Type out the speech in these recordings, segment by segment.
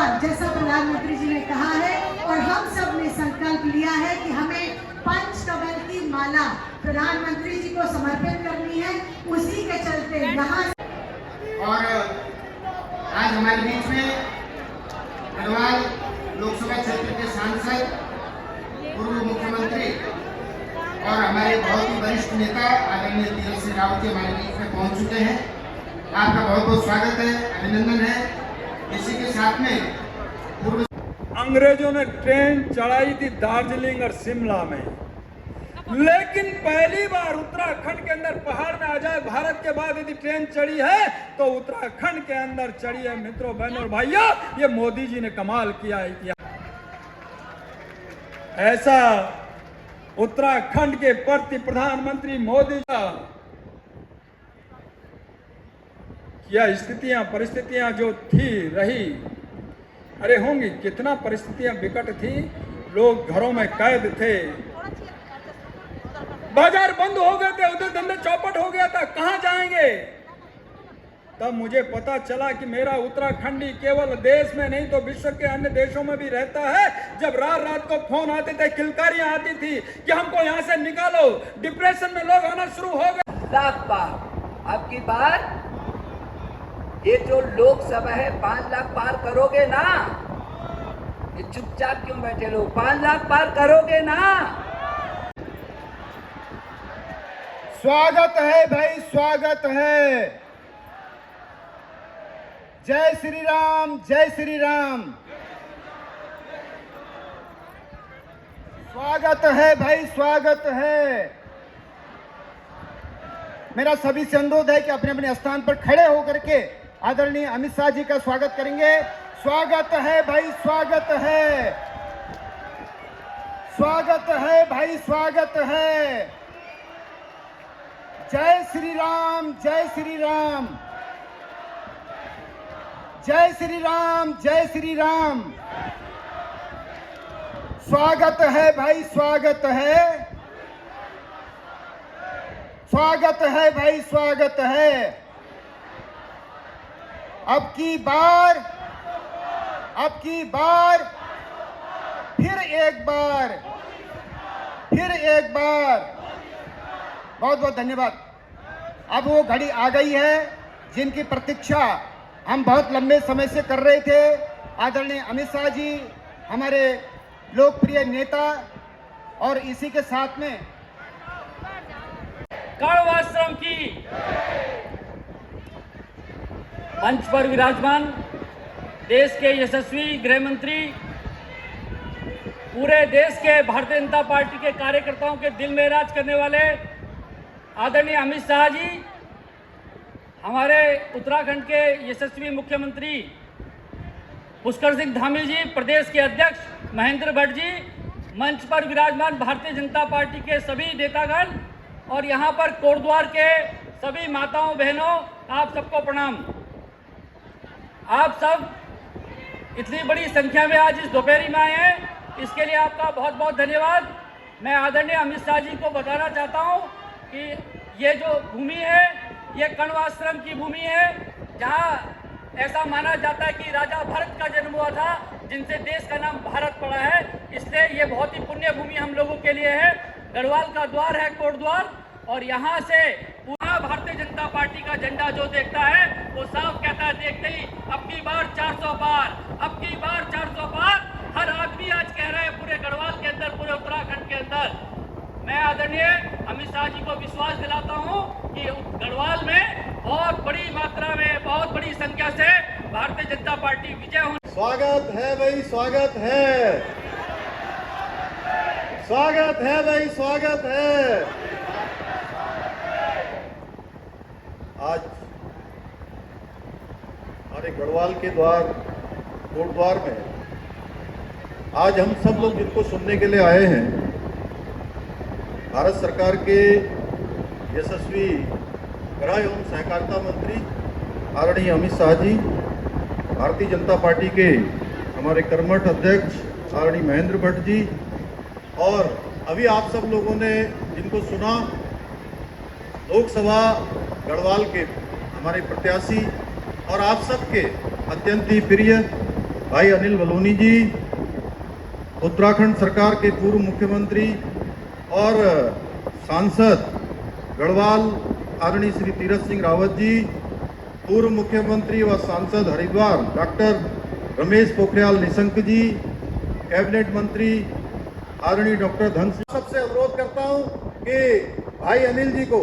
बार जैसा प्रधानमंत्री जी ने कहा है और हम सब ने संकल्प लिया है कि हमें पंचकमल की माला प्रधानमंत्री जी को समर्पित करनी है, उसी के चलते यहाँ और आज हमारे बीच में गढ़वाल लोकसभा क्षेत्र के सांसद, पूर्व मुख्यमंत्री और हमारे बहुत ही वरिष्ठ नेता आदरणीय तीरथ सिंह रावत जी हमारे बीच में पहुंच चुके हैं। आपका बहुत बहुत स्वागत है, अभिनंदन है। इसी के साथ में पूर्व अंग्रेजों ने ट्रेन चढ़ाई थी दार्जिलिंग और शिमला में, लेकिन पहली बार उत्तराखंड के अंदर पहाड़ में आजाद भारत के बाद यदि ट्रेन चढ़ी है तो उत्तराखंड के अंदर चढ़ी है। मित्रों, बहनों और भाइयों, ये मोदी जी ने कमाल किया है। ऐसा उत्तराखंड के प्रति प्रधानमंत्री मोदी का यह स्थितियां परिस्थितियां जो थी रही, अरे होंगी कितना परिस्थितियां विकट थी। लोग घरों में कैद थे, बाजार बंद हो गए थे, उधर धंधे चौपट हो गया था, कहां जाएंगे। तब मुझे पता चला कि मेरा उत्तराखंडी केवल देश में नहीं तो विश्व के अन्य देशों में भी रहता है। जब रात रात को फोन आते थे, किलकारियां आती थी कि हमको यहां से निकालो, डिप्रेशन में लोग आना शुरू हो गए। लाख पार अब की बार ये जो लोकसभा है 5 लाख पार करोगे ना? ये चुपचाप क्यों बैठे लोग? 5 लाख पार करोगे ना? स्वागत है भाई, स्वागत है। जय श्री राम, जय श्री राम। स्वागत है भाई, स्वागत है। मेरा सभी से अनुरोध है कि अपने अपने स्थान पर खड़े होकर के आदरणीय अमित शाह जी का स्वागत करेंगे। स्वागत है भाई, स्वागत है। स्वागत है भाई, स्वागत है। जय श्री राम, जय श्री राम। जय श्री राम, जय श्री राम। स्वागत है भाई, स्वागत है। स्वागत है भाई, स्वागत है। अब की बार फिर एक बार बहुत बहुत धन्यवाद। अब वो घड़ी आ गई है जिनकी प्रतीक्षा हम बहुत लंबे समय से कर रहे थे। आदरणीय अमित शाह जी हमारे लोकप्रिय नेता, और इसी के साथ में कण्वाश्रम की मंच पर विराजमान देश के यशस्वी गृह मंत्री, पूरे देश के भारतीय जनता पार्टी के कार्यकर्ताओं के दिल में राज करने वाले आदरणीय अमित शाह जी, हमारे उत्तराखंड के यशस्वी मुख्यमंत्री पुष्कर सिंह धामी जी, प्रदेश के अध्यक्ष महेंद्र भट्ट जी, मंच पर विराजमान भारतीय जनता पार्टी के सभी नेतागण और यहाँ पर कोटद्वार के सभी माताओं बहनों, आप सबको प्रणाम। आप सब इतनी बड़ी संख्या में आज इस दोपहरी में आए हैं, इसके लिए आपका बहुत बहुत धन्यवाद। मैं आदरणीय अमित शाह जी को बताना चाहता हूँ कि ये जो भूमि है ये कण्वाश्रम की भूमि है, जहाँ ऐसा माना जाता है कि राजा भरत का जन्म हुआ था, जिनसे देश का नाम भारत पड़ा है। इसलिए ये बहुत ही पुण्य भूमि हम लोगों के लिए है। गढ़वाल का द्वार है कोटद्वार, और यहाँ से पूरा भारतीय जनता पार्टी का झंडा जो देखता है वो साफ कहता है, देखते ही अब की बार 400 पार, अब की बार 400 पार। हर आदमी आज कह रहा है पूरे गढ़वाल के अंदर, पूरे उत्तराखंड के अंदर। मैं आदरणीय अमित शाह जी को विश्वास दिलाता हूं कि गढ़वाल में बहुत बड़ी मात्रा में, बहुत बड़ी संख्या से भारतीय जनता पार्टी विजय होगी। स्वागत है भाई, स्वागत है। स्वागत है भाई, स्वागत है। आज हमारे गढ़वाल के द्वार कोटद्वार में आज हम सब लोग जिनको सुनने के लिए आए हैं, भारत सरकार के यशस्वी गृह एवं सहकारिता मंत्री आदरणीय अमित शाह जी, भारतीय जनता पार्टी के हमारे कर्मठ अध्यक्ष आदरणीय महेंद्र भट्ट जी, और अभी आप सब लोगों ने जिनको सुना, लोकसभा गढ़वाल के हमारे प्रत्याशी और आप सबके अत्यंत ही प्रिय भाई अनिल बलूनी जी, उत्तराखंड सरकार के पूर्व मुख्यमंत्री और सांसद गढ़वाल आदरणीय श्री तीरथ सिंह रावत जी, पूर्व मुख्यमंत्री व सांसद हरिद्वार डॉक्टर रमेश पोखरियाल निशंक जी, कैबिनेट मंत्री आदरणीय डॉक्टर धन सिंह, सबसे अनुरोध करता हूं कि भाई अनिल जी को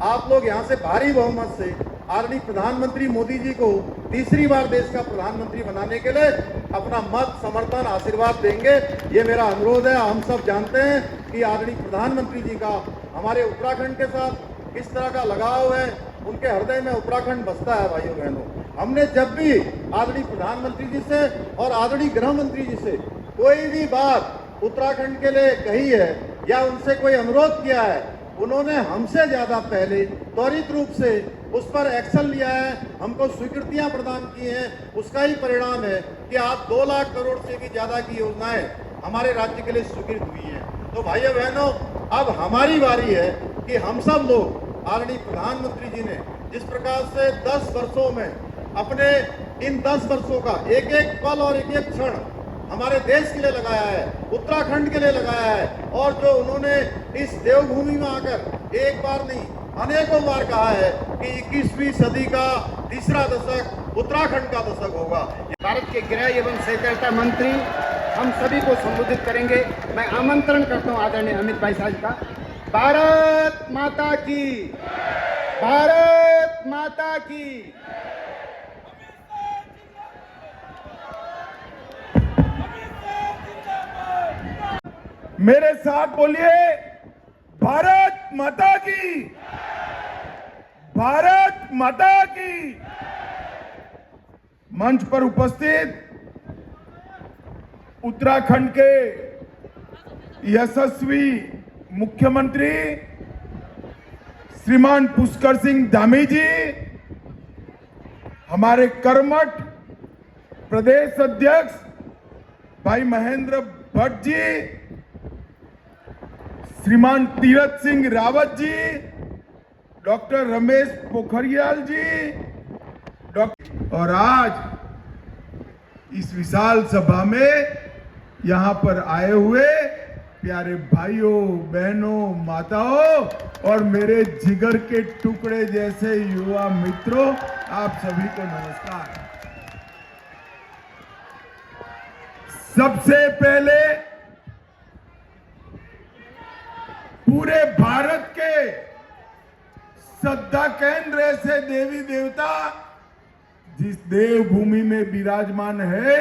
आप लोग यहां से भारी बहुमत से आदरणीय प्रधानमंत्री मोदी जी को तीसरी बार देश का प्रधानमंत्री बनाने के लिए अपना मत, समर्थन, आशीर्वाद देंगे, ये मेरा अनुरोध है। हम सब जानते हैं कि आदरणीय प्रधानमंत्री जी का हमारे उत्तराखंड के साथ किस तरह का लगाव है, उनके हृदय में उत्तराखंड बसता है। भाइयों बहनों, हमने जब भी आदरणीय प्रधानमंत्री जी से और आदरणीय गृह मंत्री जी से कोई भी बात उत्तराखंड के लिए कही है या उनसे कोई अनुरोध किया है, उन्होंने हमसे ज्यादा पहले त्वरित रूप से उस पर एक्शन लिया है, हमको स्वीकृतियां प्रदान की हैं। उसका ही परिणाम है कि आज 2 लाख करोड़ से भी ज्यादा की योजनाएं हमारे राज्य के लिए स्वीकृत हुई हैं। तो भाइयों बहनों, अब हमारी बारी है कि हम सब लोग आदरणीय प्रधानमंत्री जी ने जिस प्रकार से 10 वर्षों में अपने इन 10 वर्षों का एक एक पल और एक एक क्षण हमारे देश के लिए लगाया है, उत्तराखंड के लिए लगाया है, और जो उन्होंने इस देवभूमि में आकर एक बार नहीं अनेकों बार कहा है कि 21वीं सदी का तीसरा दशक उत्तराखंड का दशक होगा। भारत के गृह एवं सहकारिता मंत्री हम सभी को संबोधित करेंगे। मैं आमंत्रण करता हूं आदरणीय अमित भाई साहब का। भारत माता की, भारत माता की। मेरे साथ बोलिए, भारत माता की, भारत माता की। मंच पर उपस्थित उत्तराखंड के यशस्वी मुख्यमंत्री श्रीमान पुष्कर सिंह धामी जी, हमारे कर्मठ प्रदेश अध्यक्ष भाई महेंद्र भट्ट जी, श्रीमान तीरथ सिंह रावत जी, डॉक्टर रमेश पोखरियाल जी, और आज इस विशाल सभा में यहां पर आए हुए प्यारे भाइयों, बहनों, माताओं और मेरे जिगर के टुकड़े जैसे युवा मित्रों, आप सभी को नमस्कार। सबसे पहले पूरे भारत के श्रद्धा केंद्र ऐसे देवी देवता जिस देवभूमि में विराजमान है,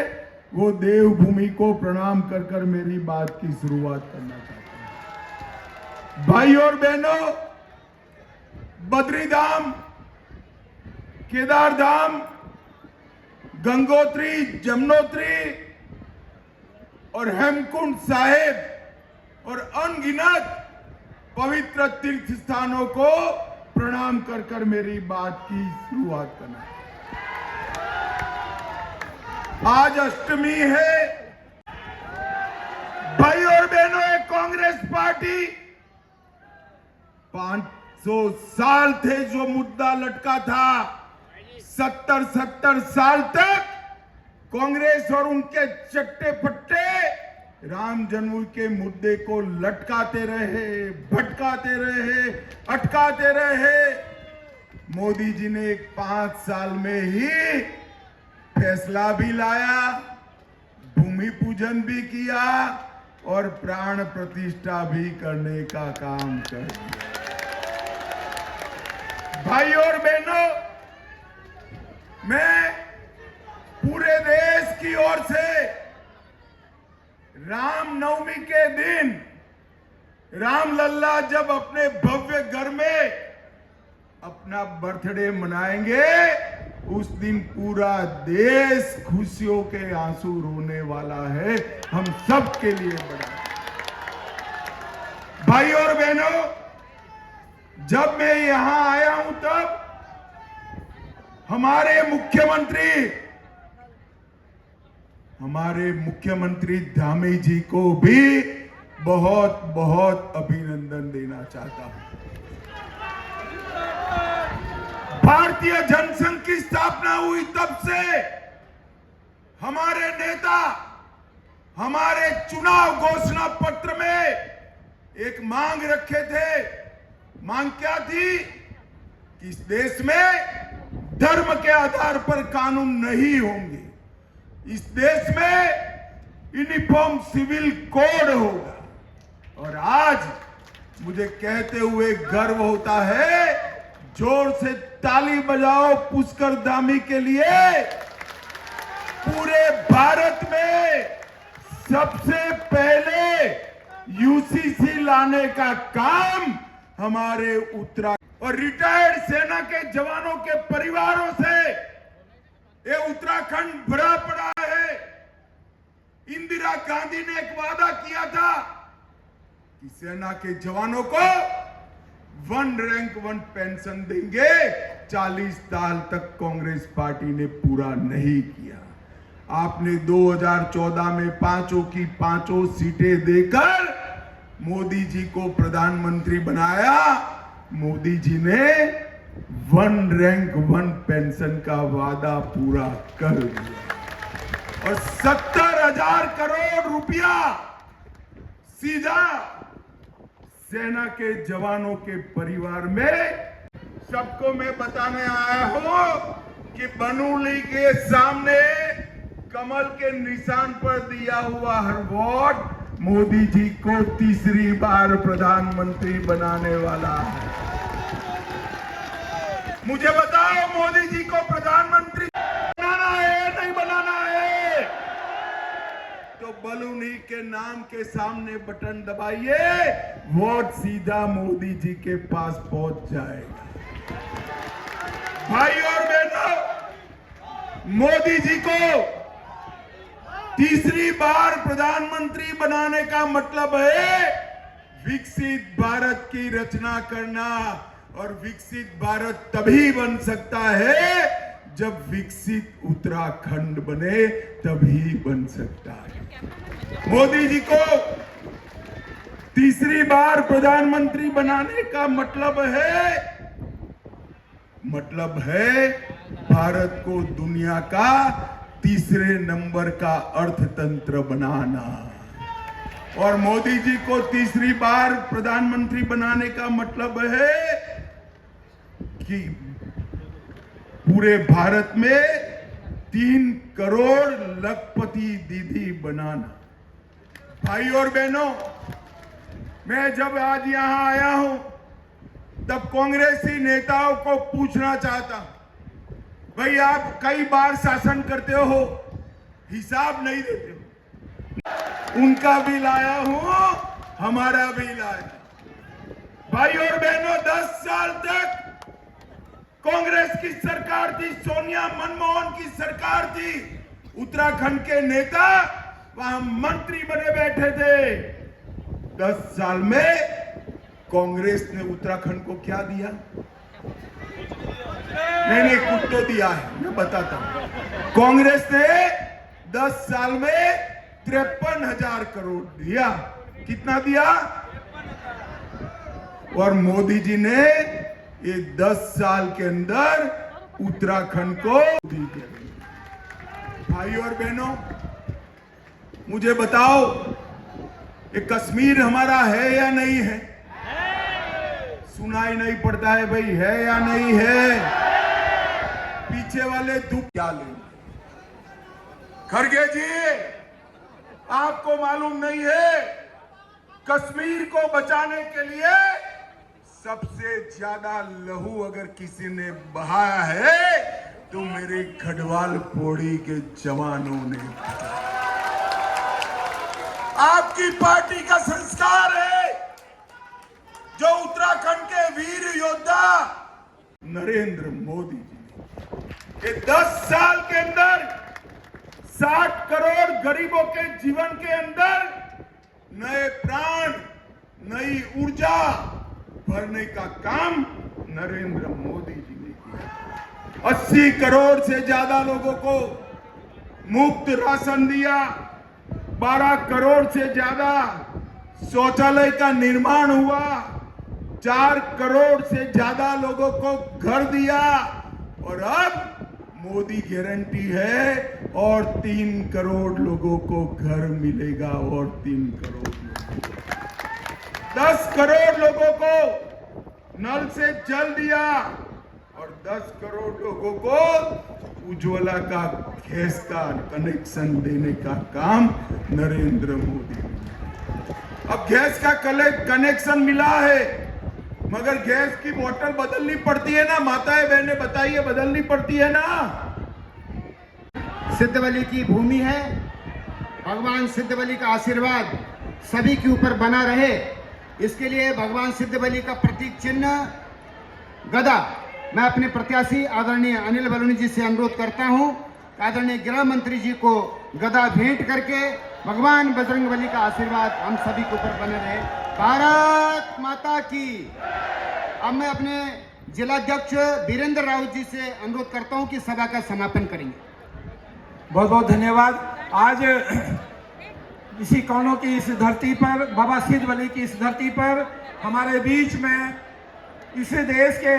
वो देवभूमि को प्रणाम कर कर मेरी बात की शुरुआत करना चाहता हूं। भाई और बहनों, बद्री धाम, केदार धाम, गंगोत्री, जमुनोत्री और हेमकुंड साहिब और अनगिनत पवित्र तीर्थ स्थानों को प्रणाम कर कर मेरी बात की शुरुआत करना। आज अष्टमी है। भाई और बहनों, एक कांग्रेस पार्टी 500 साल थे जो मुद्दा लटका था, 70 साल तक कांग्रेस और उनके चट्टे पट्टे राम जन्मभूमि के मुद्दे को लटकाते रहे, भटकाते रहे, अटकाते रहे। मोदी जी ने 5 साल में ही फैसला भी लाया, भूमि पूजन भी किया और प्राण प्रतिष्ठा भी करने का काम कर दिया। भाई और बहनों, मैं पूरे देश की ओर से रामनवमी के दिन राम लल्ला जब अपने भव्य घर में अपना बर्थडे मनाएंगे, उस दिन पूरा देश खुशियों के आंसू रोने वाला है। हम सब के लिए बड़ा। भाई और बहनों, जब मैं यहां आया हूं तब हमारे मुख्यमंत्री धामी जी को भी बहुत बहुत अभिनंदन देना चाहता हूं। भारतीय जनसंघ की स्थापना हुई तब से हमारे नेता हमारे चुनाव घोषणा पत्र में एक मांग रखे थे। मांग क्या थी कि इस देश में धर्म के आधार पर कानून नहीं होंगे, इस देश में यूनिफॉर्म सिविल कोड होगा। और आज मुझे कहते हुए गर्व होता है, जोर से ताली बजाओ पुष्कर धामी के लिए। पूरे भारत में सबसे पहले यूसीसी लाने का काम हमारे उत्तराखंड और रिटायर्ड सेना के जवानों के परिवारों से ये उत्तराखंड भरा पड़ा है। इंदिरा गांधी ने एक वादा किया था कि सेना के जवानों को 1 रैंक 1 पेंशन देंगे। 40 साल तक कांग्रेस पार्टी ने पूरा नहीं किया। आपने 2014 में 5 की 5 सीटें देकर मोदी जी को प्रधानमंत्री बनाया। मोदी जी ने 1 रैंक 1 पेंशन का वादा पूरा कर दिया और 70,000 करोड़ रुपया सीधा सेना के जवानों के परिवार में। सबको मैं बताने आया हूं कि बनूली के सामने कमल के निशान पर दिया हुआ हर वोट मोदी जी को तीसरी बार प्रधानमंत्री बनाने वाला है। मुझे बताओ, मोदी जी को प्रधानमंत्री बनाना है नहीं बनाना है? तो बलूनी के नाम के सामने बटन दबाइए, वोट सीधा मोदी जी के पास पहुंच जाएगा। भाई और बहनों, मोदी जी को तीसरी बार प्रधानमंत्री बनाने का मतलब है विकसित भारत की रचना करना। और विकसित भारत तभी बन सकता है जब विकसित उत्तराखंड बने, तभी बन सकता है। मोदी जी को तीसरी बार प्रधानमंत्री बनाने का मतलब है भारत को दुनिया का तीसरे नंबर का अर्थतंत्र बनाना। और मोदी जी को तीसरी बार प्रधानमंत्री बनाने का मतलब है कि पूरे भारत में 3 करोड़ लखपति दीदी बनाना। भाई और बहनों, मैं जब आज यहां आया हूं तब कांग्रेसी नेताओं को पूछना चाहता हूं, भाई आप कई बार शासन करते हो, हिसाब नहीं देते हो। उनका भी लाया हूं, हमारा भी लाया। भाई और बहनों, 10 साल तक कांग्रेस की सरकार थी, सोनिया मनमोहन की सरकार थी। उत्तराखंड के नेता वहां मंत्री बने बैठे थे। 10 साल में कांग्रेस ने उत्तराखंड को क्या दिया? नहीं, कुछ तो दिया है, मैं बताता हूं। कांग्रेस ने 10 साल में 53,000 करोड़ दिया। कितना दिया? और मोदी जी ने ये 10 साल के अंदर उत्तराखंड को दी। भाई और बहनों, मुझे बताओ, ये कश्मीर हमारा है या नहीं है? सुनाई नहीं पड़ता है भाई, है या नहीं है? पीछे वाले दुख क्या ले? खड़गे जी, आपको मालूम नहीं है, कश्मीर को बचाने के लिए सबसे ज्यादा लहू अगर किसी ने बहाया है तो मेरे खडवाल पौड़ी के जवानों ने। आपकी पार्टी का संस्कार है जो उत्तराखंड के वीर योद्धा नरेंद्र मोदी जी ने 10 साल के अंदर 60 करोड़ गरीबों के जीवन के अंदर नए प्राण, नई ऊर्जा भरने का काम नरेंद्र मोदी जी ने किया। 80 करोड़ से ज्यादा लोगों को मुफ्त राशन दिया। 12 करोड़ से ज्यादा शौचालय का निर्माण हुआ। 4 करोड़ से ज्यादा लोगों को घर दिया। और अब मोदी गारंटी है और 3 करोड़ लोगों को घर मिलेगा, और 3 करोड़ लोगों को 10 करोड़ लोगों को नल से जल दिया, और 10 करोड़ लोगों को उज्ज्वला का गैस का कनेक्शन देने का काम नरेंद्र मोदी ने। अब गैस का कनेक्शन मिला है, मगर गैस की बोतल बदलनी पड़ती है ना, माताएं बहनें बताइए, बदलनी पड़ती है ना। सिद्धबली की भूमि है, भगवान सिद्धबली का आशीर्वाद सभी के ऊपर बना रहे, इसके लिए भगवान सिद्धबली का प्रतीक चिन्ह गदा मैं अपने प्रत्याशी आदरणीय अनिल बलूनी जी से अनुरोध करता हूं, आदरणीय गृह मंत्री जी को गदा भेंट करके भगवान बजरंगबली का आशीर्वाद हम सभी के ऊपर बने रहे। भारत माता की। अब मैं अपने जिलाध्यक्ष वीरेंद्र राउत जी से अनुरोध करता हूं कि सभा का समापन करेंगे। बहुत बहुत धन्यवाद। आज इसी कोनों की इस धरती पर, बाबा सिद्धबली की इस धरती पर हमारे बीच में इस देश के